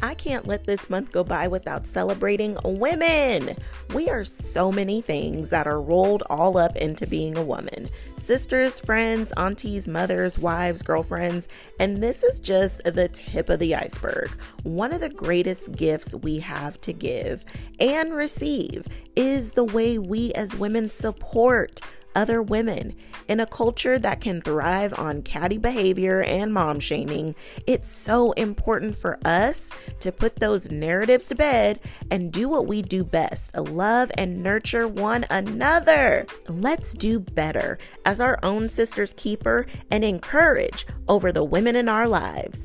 I can't let this month go by without celebrating women. We are so many things that are rolled all up into being a woman. Sisters, friends, aunties, mothers, wives, girlfriends, and this is just the tip of the iceberg. One of the greatest gifts we have to give and receive is the way we as women support other women. In a culture that can thrive on catty behavior and mom shaming, it's so important for us to put those narratives to bed and do what we do best, love and nurture one another. Let's do better as our own sister's keeper and encourage over the women in our lives.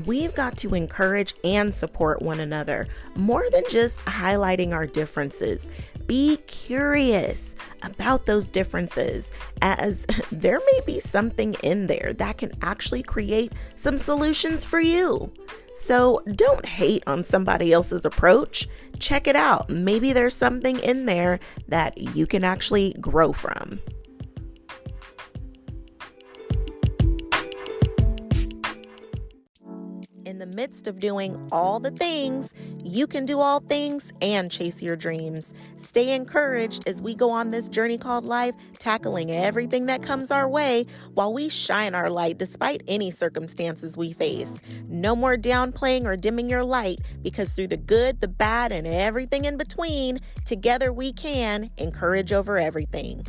We've got to encourage and support one another more than just highlighting our differences. Be curious about those differences, as there may be something in there that can actually create some solutions for you. So don't hate on somebody else's approach. Check it out. Maybe there's something in there that you can actually grow from. In the midst of doing all the things, you can do all things and chase your dreams. Stay encouraged as we go on this journey called life, tackling everything that comes our way while we shine our light despite any circumstances we face. No more downplaying or dimming your light, because through the good, the bad, and everything in between, together we can encourage over everything.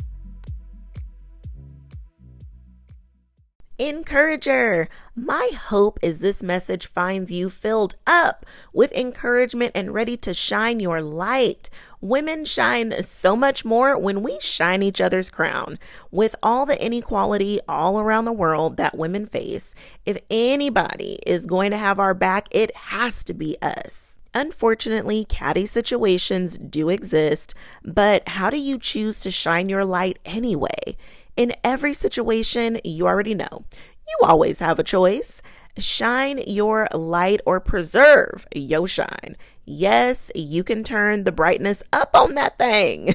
Encourager, my hope is this message finds you filled up with encouragement and ready to shine your light. Women shine so much more when we shine each other's crown. With all the inequality all around the world that women face, if anybody is going to have our back, it has to be us. Unfortunately, catty situations do exist, but how do you choose to shine your light anyway? In every situation, you already know, you always have a choice. Shine your light or preserve your shine. Yes, you can turn the brightness up on that thing.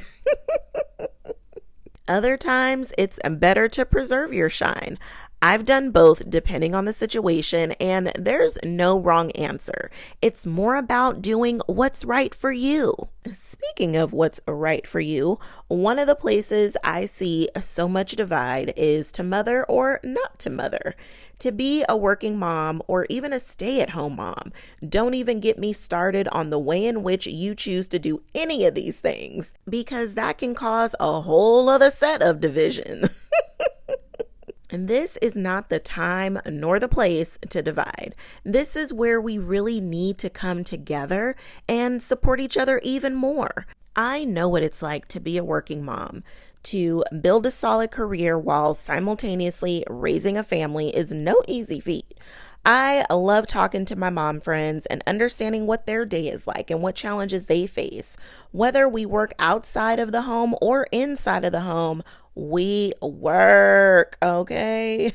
Other times, it's better to preserve your shine. I've done both depending on the situation, and there's no wrong answer. It's more about doing what's right for you. Speaking of what's right for you, one of the places I see so much divide is to mother or not to mother. To be a working mom or even a stay-at-home mom. Don't even get me started on the way in which you choose to do any of these things, because that can cause a whole other set of division. And this is not the time nor the place to divide. This is where we really need to come together and support each other even more. I know what it's like to be a working mom. To build a solid career while simultaneously raising a family is no easy feat. I love talking to my mom friends and understanding what their day is like and what challenges they face. Whether we work outside of the home or inside of the home, we work, okay?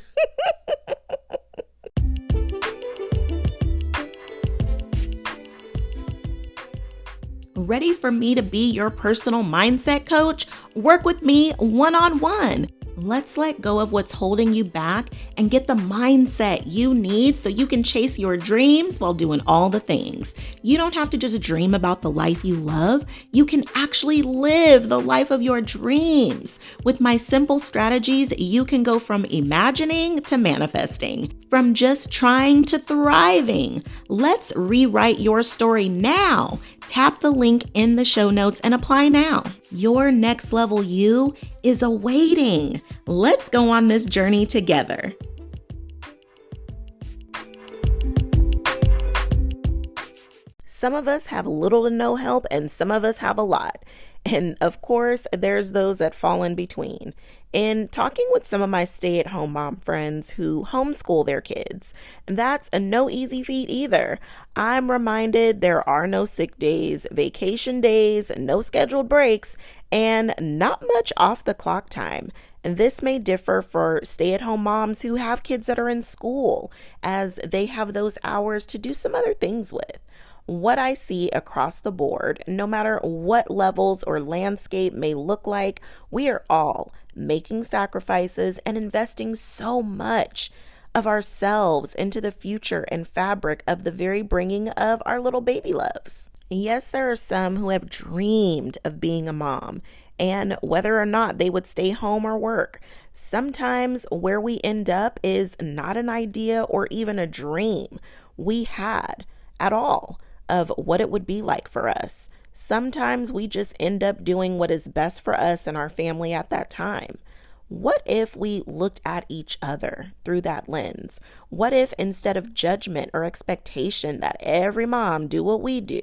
Ready for me to be your personal mindset coach? Work with me one-on-one. Let's let go of what's holding you back and get the mindset you need so you can chase your dreams while doing all the things. You don't have to just dream about the life you love. You can actually live the life of your dreams. With my simple strategies, you can go from imagining to manifesting, from just trying to thriving. Let's rewrite your story now. Tap the link in the show notes and apply now. Your next level you is awaiting. Let's go on this journey together. Some of us have little to no help, and some of us have a lot. And of course, there's those that fall in between. In talking with some of my stay-at-home mom friends who homeschool their kids, that's a no easy feat either. I'm reminded there are no sick days, vacation days, no scheduled breaks, and not much off the clock time. And this may differ for stay-at-home moms who have kids that are in school, as they have those hours to do some other things with. What I see across the board, no matter what levels or landscape may look like, we are all making sacrifices and investing so much of ourselves into the future and fabric of the very bringing of our little baby loves. Yes, there are some who have dreamed of being a mom and whether or not they would stay home or work. Sometimes where we end up is not an idea or even a dream we had at all of what it would be like for us. Sometimes we just end up doing what is best for us and our family at that time. What if we looked at each other through that lens? What if instead of judgment or expectation that every mom do what we do,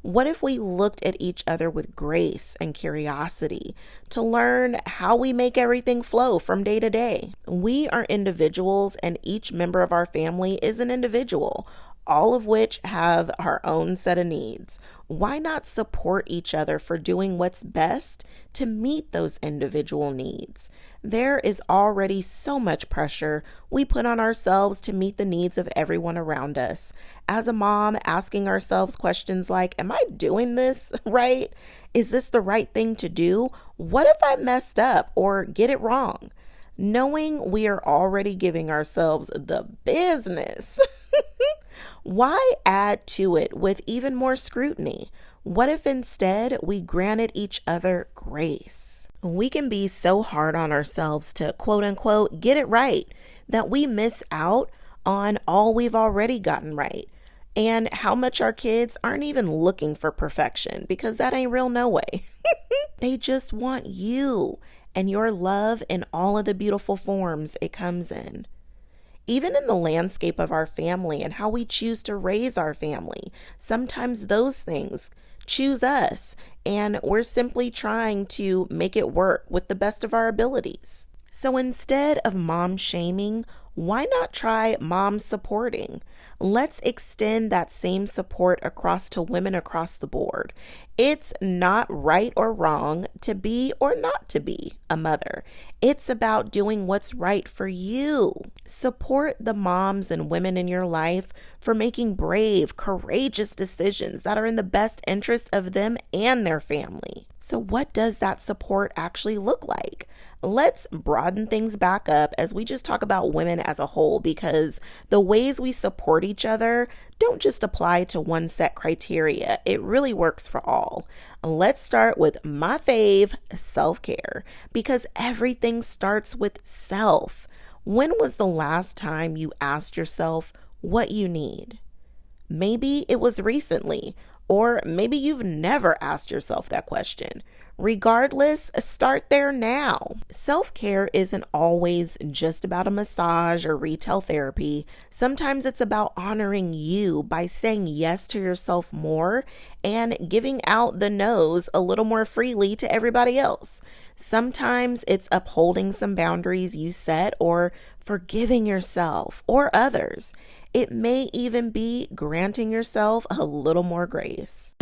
what if we looked at each other with grace and curiosity to learn how we make everything flow from day to day? We are individuals and each member of our family is an individual, all of which have our own set of needs. Why not support each other for doing what's best to meet those individual needs? There is already so much pressure we put on ourselves to meet the needs of everyone around us. As a mom, asking ourselves questions like, am I doing this right? Is this the right thing to do? What if I messed up or get it wrong? Knowing we are already giving ourselves the business, why add to it with even more scrutiny? What if instead we granted each other grace? We can be so hard on ourselves to quote unquote get it right that we miss out on all we've already gotten right and how much our kids aren't even looking for perfection because that ain't real no way. They just want you and your love in all of the beautiful forms it comes in. Even in the landscape of our family and how we choose to raise our family, sometimes those things choose us, and we're simply trying to make it work with the best of our abilities. So instead of mom shaming, why not try mom supporting? Let's extend that same support across to women across the board. It's not right or wrong to be or not to be a mother. It's about doing what's right for you. Support the moms and women in your life for making brave, courageous decisions that are in the best interest of them and their family. So what does that support actually look like? Let's broaden things back up as we just talk about women as a whole, because the ways we support each other don't just apply to one set criteria. It really works for all. Let's start with my fave, self-care, because everything starts with self. When was the last time you asked yourself what you need? Maybe it was recently, or maybe you've never asked yourself that question. Regardless, start there now. Self-care isn't always just about a massage or retail therapy. Sometimes it's about honoring you by saying yes to yourself more and giving out the no's a little more freely to everybody else. Sometimes it's upholding some boundaries you set or forgiving yourself or others. It may even be granting yourself a little more grace.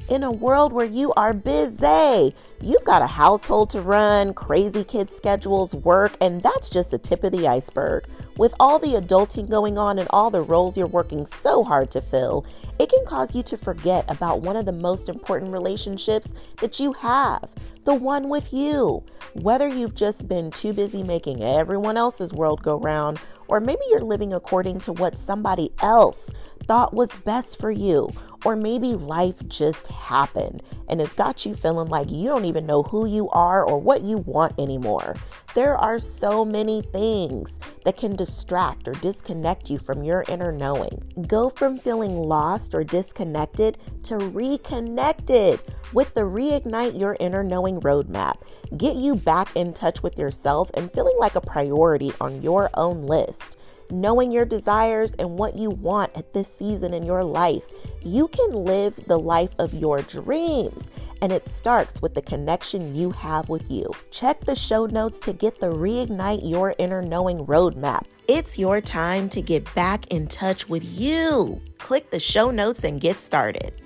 In a world where you are busy, you've got a household to run, crazy kid schedules, work, and that's just the tip of the iceberg. With all the adulting going on and all the roles you're working so hard to fill, it can cause you to forget about one of the most important relationships that you have, the one with you. Whether you've just been too busy making everyone else's world go round, or maybe you're living according to what somebody else thought was best for you, or maybe life just happened and it's got you feeling like you don't even know who you are or what you want anymore. There are so many things that can distract or disconnect you from your inner knowing. Go from feeling lost or disconnected to reconnected with the Reignite Your Inner Knowing roadmap. Get you back in touch with yourself and feeling like a priority on your own list. Knowing your desires and what you want at this season in your life, you can live the life of your dreams. And it starts with the connection you have with you. Check the show notes to get the Reignite Your Inner Knowing roadmap. It's your time to get back in touch with you. Click the show notes and get started.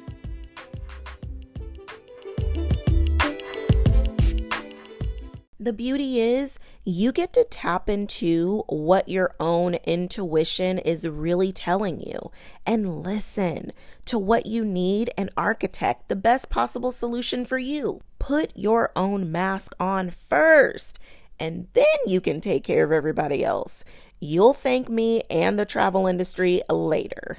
The beauty is, You get to tap into what your own intuition is really telling you and listen to what you need and architect the best possible solution for you. Put your own mask on first, and then you can take care of everybody else. You'll thank me and the travel industry later.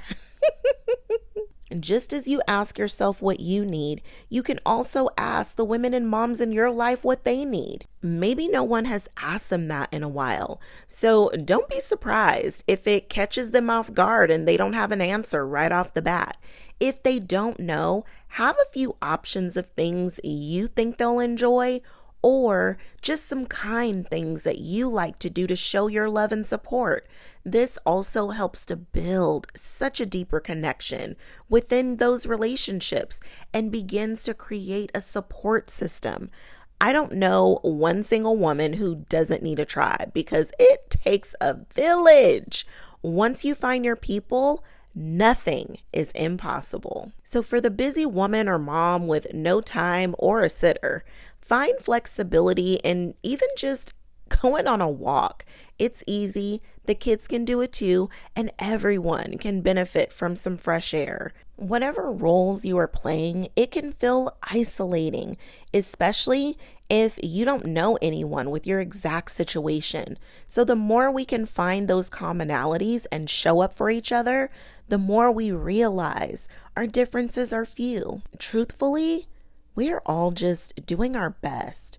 Just as you ask yourself what you need, you can also ask the women and moms in your life what they need. Maybe no one has asked them that in a while. So don't be surprised if it catches them off guard and they don't have an answer right off the bat. If they don't know, have a few options of things you think they'll enjoy, or just some kind things that you like to do to show your love and support. This also helps to build such a deeper connection within those relationships and begins to create a support system. I don't know one single woman who doesn't need a tribe, because it takes a village. Once you find your people, nothing is impossible. So for the busy woman or mom with no time or a sitter, find flexibility in even just going on a walk. It's easy, the kids can do it too, and everyone can benefit from some fresh air. Whatever roles you are playing, it can feel isolating, especially if you don't know anyone with your exact situation. So the more we can find those commonalities and show up for each other, the more we realize our differences are few. Truthfully, we are all just doing our best.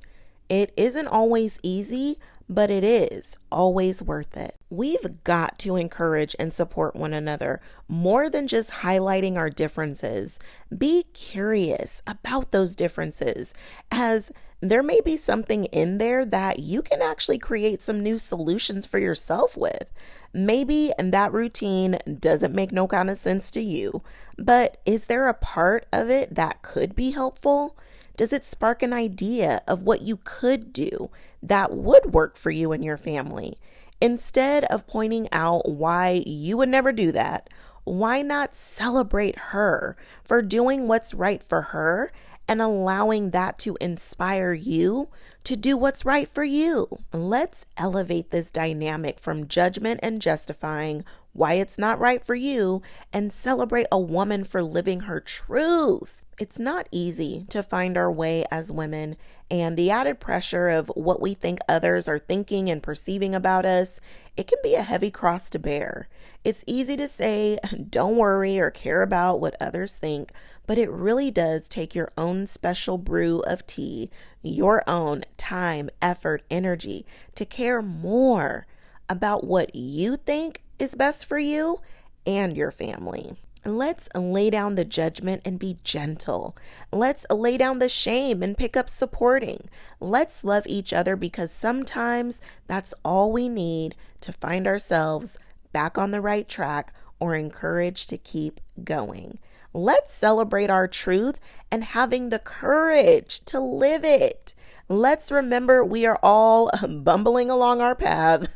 It isn't always easy, but it is always worth it. We've got to encourage and support one another more than just highlighting our differences. Be curious about those differences, as there may be something in there that you can actually create some new solutions for yourself with. Maybe that routine doesn't make no kind of sense to you, but is there a part of it that could be helpful? Does it spark an idea of what you could do that would work for you and your family? Instead of pointing out why you would never do that, why not celebrate her for doing what's right for her and allowing that to inspire you to do what's right for you? Let's elevate this dynamic from judgment and justifying why it's not right for you and celebrate a woman for living her truth. It's not easy to find our way as women, and the added pressure of what we think others are thinking and perceiving about us, it can be a heavy cross to bear. It's easy to say, don't worry or care about what others think, but it really does take your own special brew of tea, your own time, effort, energy to care more about what you think is best for you and your family. Let's lay down the judgment and be gentle. Let's lay down the shame and pick up supporting. Let's love each other, because sometimes that's all we need to find ourselves back on the right track or encouraged to keep going. Let's celebrate our truth and having the courage to live it. Let's remember we are all bumbling along our path,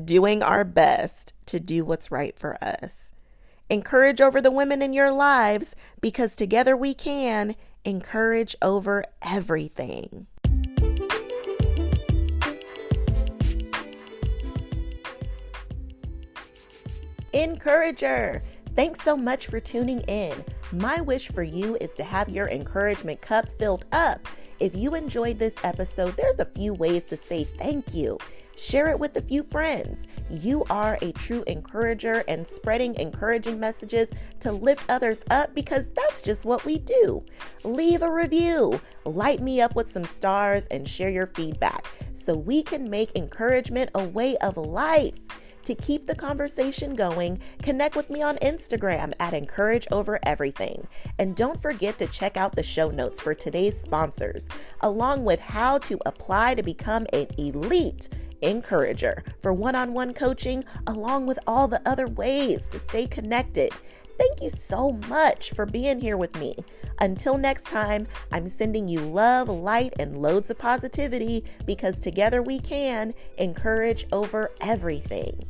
doing our best to do what's right for us. Encourage over the women in your lives, because together we can encourage over everything. Encourager, thanks so much for tuning in. My wish for you is to have your encouragement cup filled up. If you enjoyed this episode, there's a few ways to say thank you. Share it with a few friends. You are a true encourager, and spreading encouraging messages to lift others up, because that's just what we do. Leave a review, light me up with some stars, and share your feedback so we can make encouragement a way of life. To keep the conversation going, connect with me on Instagram at Encourage Over Everything. And don't forget to check out the show notes for today's sponsors, along with how to apply to become an elite encourager for one-on-one coaching, along with all the other ways to stay connected. Thank you so much for being here with me. Until next time, I'm sending you love, light, and loads of positivity, because together we can encourage over everything.